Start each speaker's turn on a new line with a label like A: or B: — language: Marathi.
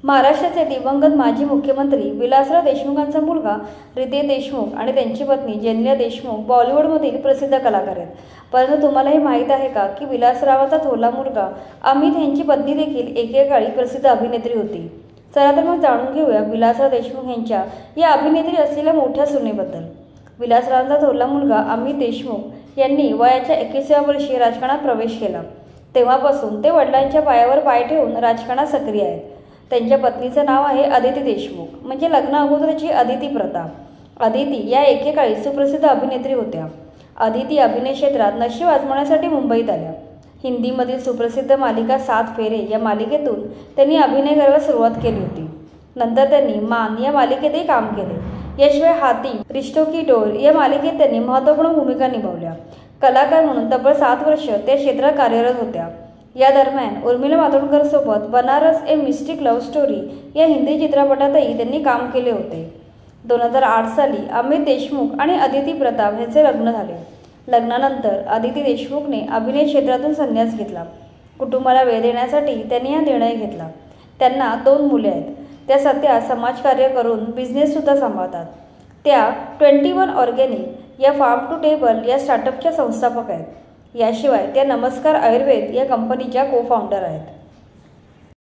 A: महाराष्ट्राचे दिवंगत माजी मुख्यमंत्री विलासराव देशमुखांचा मुलगा रितेश देशमुख आणि त्यांची पत्नी जेनेलिया देशमुख बॉलिवूडमधील प्रसिद्ध कलाकार आहेत। परंतु तुम्हाला हे माहीत आहे का की विलासरावांचा थोरला मुलगा अमित यांची पत्नी देखील एकेकाळी प्रसिद्ध अभिनेत्री होती। चला तर मग जाणून घेऊया विलासराव देशमुख यांच्या या अभिनेत्री असलेल्या मोठ्या सुनेबद्दल। विलासरावांचा थोरला मुलगा अमित देशमुख यांनी वयाच्या 21व्या वर्षी राजकारणात प्रवेश केला। तेव्हापासून ते वडिलांच्या पायावर पाय ठेवून राजकारणात सक्रिय आहेत। त्यांच्या पत्नीचं नाव आहे अदिती देशमुख, म्हणजे लग्न अगोदरची अदिती प्रथा। अदिती या एकेकाळी सुप्रसिद्ध अभिनेत्री होत्या। अदिती अभिनय क्षेत्रात नशीब आजमावण्यासाठी मुंबईत आल्या। हिंदीमधील सुप्रसिद्ध मालिका 7 फेरे या मालिकेतून त्यांनी अभिनय करायला सुरुवात केली होती। नंतर त्यांनी मान या मालिकेतही काम केले। याशिवाय हाथी, रिश्तों की डोर या मालिकेत त्यांनी महत्त्वपूर्ण भूमिका निभावल्या। कलाकार म्हणून तब्बल 7 वर्ष त्या क्षेत्रात कार्यरत होत्या। या दरम्यान उर्मिला मातोंडकर सोबत Banaras a mystic love story या हिंदी चित्रपटातही त्यांनी काम केले होते। 2008 साली अमित देशमुख आणि अदिती प्रताप यांचे लग्न झाले। लग्नानंतर अदिती देशमुखने अभिनय क्षेत्रातून संन्यास घेतला। कुटुंबाला वेळ देण्यासाठी त्यांनी हा निर्णय घेतला। त्यांना 2 मुले आहेत। त्या सध्या समाजकार्य करून बिझनेससुद्धा सांभाळतात। त्या 21 ऑर्गॅनिक या फार्म टू टेबल या स्टार्टअपच्या संस्थापक आहेत। याशिवाय त्या नमस्कार आयुर्वेद या कंपनीच्या को-फाउंडर आहेत।